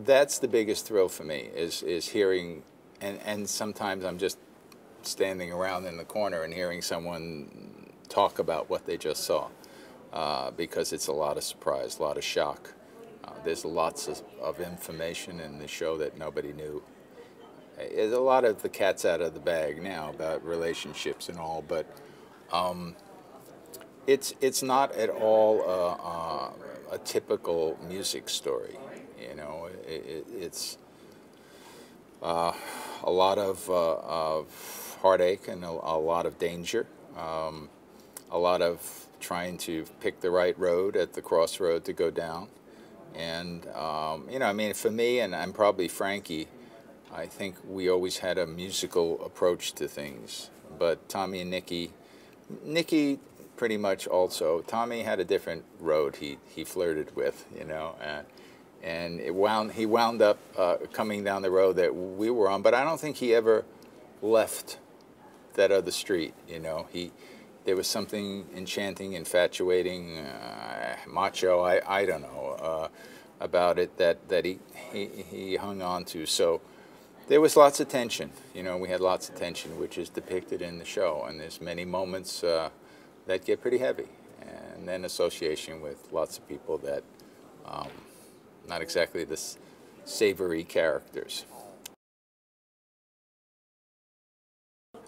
that's the biggest thrill for me is hearing, and sometimes I'm just standing around in the corner and hearing someone talk about what they just saw, because it's a lot of surprise, a lot of shock. There's lots of information in the show that nobody knew. There's a lot of the cat's out of the bag now about relationships and all, but it's not at all a typical music story. You know, it's a lot of heartache and a lot of danger, a lot of trying to pick the right road at the crossroad to go down. And, you know, I mean, for me, and I'm probably Frankie, I think we always had a musical approach to things. But Tommy and Nikki pretty much also. Tommy had a different road he flirted with, you know, and he wound up coming down the road that we were on. But I don't think he ever left that other street, you know. There was something enchanting, infatuating, macho, I don't know, about it that he hung on to. So there was lots of tension, you know. We had lots of tension, which is depicted in the show, and there's many moments that get pretty heavy, and then association with lots of people that not exactly the savory characters.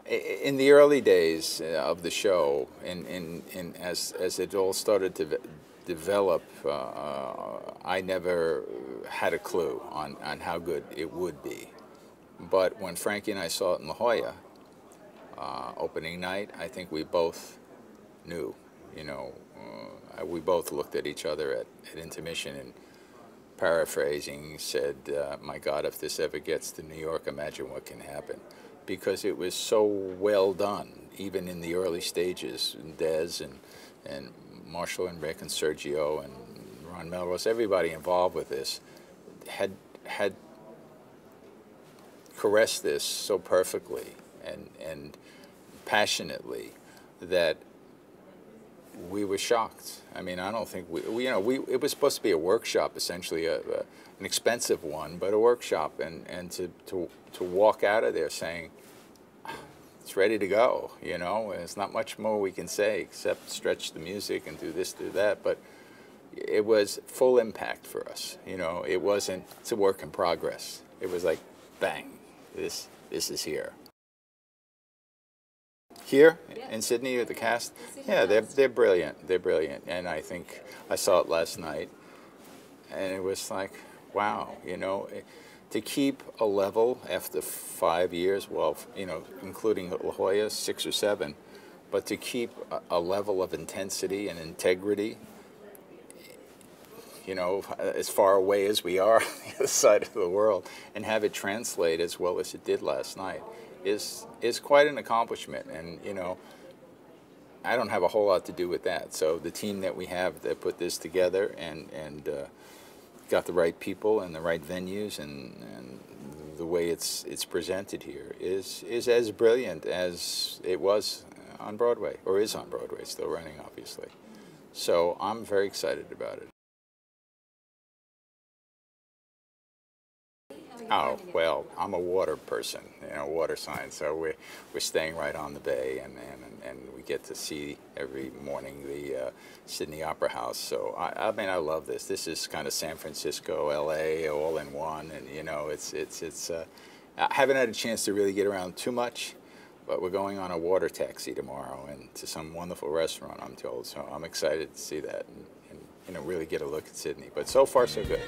In the early days of the show, as it all started to develop, I never had a clue on how good it would be. But when Frankie and I saw it in La Jolla, opening night, I think we both knew, you know. We both looked at each other at intermission and, paraphrasing, said, my God, if this ever gets to New York, imagine what can happen. Because it was so well done, even in the early stages. Des and Marshall and Rick and Sergio and Ron Melrose, everybody involved with this had caressed this so perfectly and passionately that we were shocked. I mean, I don't think it was supposed to be a workshop, essentially, an expensive one, but a workshop, and to walk out of there saying, it's ready to go, you know. There's not much more we can say except stretch the music and do this, do that, but it was full impact for us, you know. It wasn't, it's a work in progress. It was like, bang, this is here. Here in Sydney, with the cast, yeah, they're brilliant. They're brilliant, and I think I saw it last night, and it was like, wow, you know, to keep a level after 5 years, well, you know, including La Jolla, 6 or 7, but to keep a level of intensity and integrity, you know, as far away as we are on the other side of the world, and have it translate as well as it did last night, is quite an accomplishment. And, you know, I don't have a whole lot to do with that. So the team that we have that put this together and got the right people and the right venues and the way it's presented here is as brilliant as it was on Broadway, or is on Broadway, still running, obviously. So I'm very excited about it. Oh, well, I'm a water person, you know, water sign, so we're staying right on the bay, and we get to see every morning the Sydney Opera House. So, I mean, I love this. This is kind of San Francisco, LA, all in one, and, you know, I haven't had a chance to really get around too much, but we're going on a water taxi tomorrow and to some wonderful restaurant, I'm told, so I'm excited to see that and you know, really get a look at Sydney. But so far, so good.